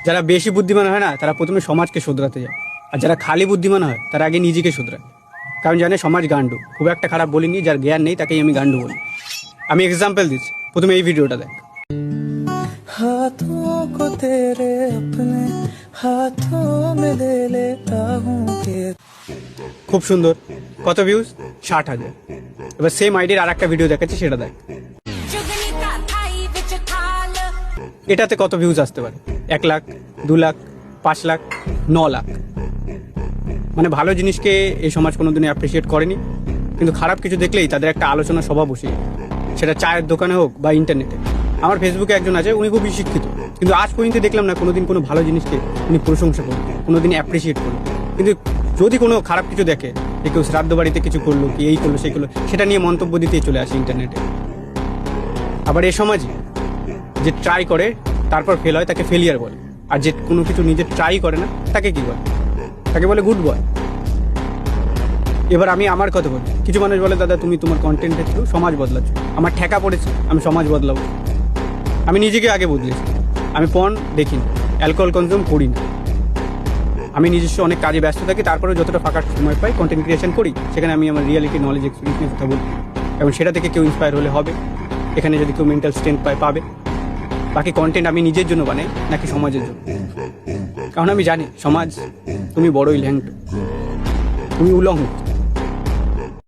যারা বেশি বুদ্ধিমান হয় না তারা প্রথমে সমাজকে শুধরাতে যায়, আর যারা খালি বুদ্ধিমান হয় তারা আগে নিজেকে শুধরায়। কারণ জানে সমাজ গান্ডু, খুব একটা খারাপ বলিনি, যার জ্ঞান নেই তাকেই আমি গান্ডু বলি। আমি এক্সাম্পল দিচ্ছি, প্রথমে এই ভিডিওটা দেখ। हाथों को तेरे अपने हाथों में ले लेता हूँ कि খুব সুন্দর, কত ভিউজ? 60,000। এবার সেম আইডির আর একটা ভিডিও দেখাচ্ছি, সেটা দেখ। এটাতে কত ভিউজ আসতে পারে? 1 লাখ, 2 লাখ, 5 লাখ, 9 লাখ। মানে ভালো জিনিসকে এই সমাজ কোনোদিনই অ্যাপ্রিসিয়েট করেনি, কিন্তু খারাপ কিছু দেখলেই তাদের একটা আলোচনা সভা বসে, সেটা চায়ের দোকানে হোক বা ইন্টারনেটে। আমার ফেসবুকে একজন আছে, উনি খুবই শিক্ষিত, কিন্তু আজ পর্যন্ত দেখলাম না কোনোদিন কোনো ভালো জিনিসকে উনি প্রশংসা করলেন, কোনোদিন অ্যাপ্রিসিয়েট করলেন। কিন্তু যদি কোনো খারাপ কিছু দেখে, যে কেউ শ্রাদ্ধ বাড়িতে কিছু করলো, কি এই করলো সেই করলো, সেটা নিয়ে মন্তব্য দিতেই চলে আসে ইন্টারনেটে। আবার এ সমাজে যে ট্রাই করে তারপর ফেল হয় তাকে ফেলিয়ার বলে, আর যে কোনো কিছু নিজে ট্রাই করে না তাকে কি বলে? তাকে বলে গুড বয়। এবার আমি আমার কথা বলি, কিছু মানুষ বলে দাদা তুমি তোমার কন্টেন্টের থ্রু সমাজ বদলাচ্ছ। আমার ঠেকা পড়েছে, আমি সমাজ বদলাবো। আমি নিজেকে আগে বদলেছি। আমি পর্ন দেখি না, অ্যালকোহল কনজিউম করি না। আমি নিজস্ব অনেক কাজে ব্যস্ত থাকি, তারপরেও যতটা ফাঁকা সময় পাই কন্টেন্ট ক্রিয়েশন করি। সেখানে আমি আমার রিয়ালিটি নলেজ এক্সপিরিয়েন্স নিয়ে কথা বলি, এবং সেটা থেকে কেউ ইন্সপায়ার হলে হবে, এখানে যদি কেউ মেন্টাল স্ট্রেংথ পাবে। বাকি কন্টেন্ট আমি নিজের জন্য বানাই নাকি সমাজের জন্য? কারণ আমি জানি সমাজ তুমি বড়ই ল্যাংটো, তুমি উলঙ্গ।